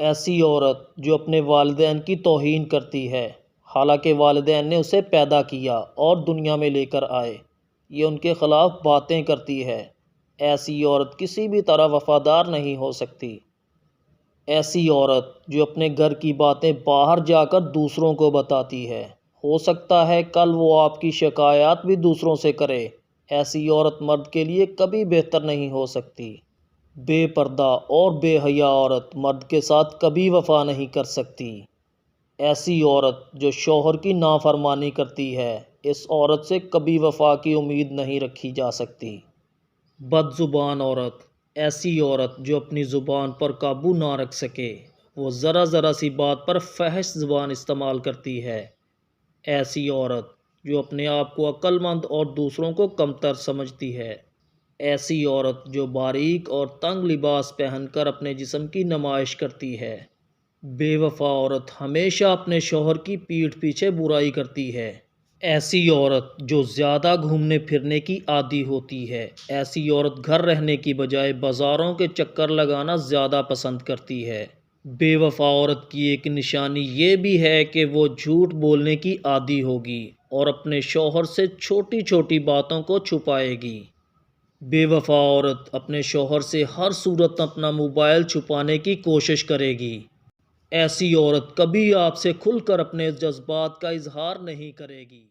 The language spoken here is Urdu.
ایسی عورت جو اپنے والدین کی توہین کرتی ہے، حالانکہ والدین نے اسے پیدا کیا اور دنیا میں لے کر آئے، یہ ان کے خلاف باتیں کرتی ہے، ایسی عورت کسی بھی طرح وفادار نہیں ہو سکتی۔ ایسی عورت جو اپنے گھر کی باتیں باہر جا کر دوسروں کو بتاتی ہے، ہو سکتا ہے کل وہ آپ کی شکایات بھی دوسروں سے کرے، ایسی عورت مرد کے لیے کبھی بہتر نہیں ہو سکتی۔ بے پردہ اور بے حیا عورت مرد کے ساتھ کبھی وفا نہیں کر سکتی۔ ایسی عورت جو شوہر کی نافرمانی کرتی ہے، اس عورت سے کبھی وفا کی امید نہیں رکھی جا سکتی۔ بد زبان عورت، ایسی عورت جو اپنی زبان پر قابو نہ رکھ سکے، وہ ذرا ذرا سی بات پر فحش زبان استعمال کرتی ہے۔ ایسی عورت جو اپنے آپ کو عقل مند اور دوسروں کو کمتر سمجھتی ہے۔ ایسی عورت جو باریک اور تنگ لباس پہن کر اپنے جسم کی نمائش کرتی ہے۔ بے وفا عورت ہمیشہ اپنے شوہر کی پیٹھ پیچھے برائی کرتی ہے۔ ایسی عورت جو زیادہ گھومنے پھرنے کی عادی ہوتی ہے۔ ایسی عورت گھر رہنے کی بجائے بازاروں کے چکر لگانا زیادہ پسند کرتی ہے۔ بے وفا عورت کی ایک نشانی یہ بھی ہے کہ وہ جھوٹ بولنے کی عادی ہوگی اور اپنے شوہر سے چھوٹی چھوٹی باتوں کو چھپائے گی۔ بے وفا عورت اپنے شوہر سے ہر صورت اپنا موبائل چھپانے کی کوشش کرے گی۔ ایسی عورت کبھی آپ سے کھل کر اپنے جذبات کا اظہار نہیں کرے گی۔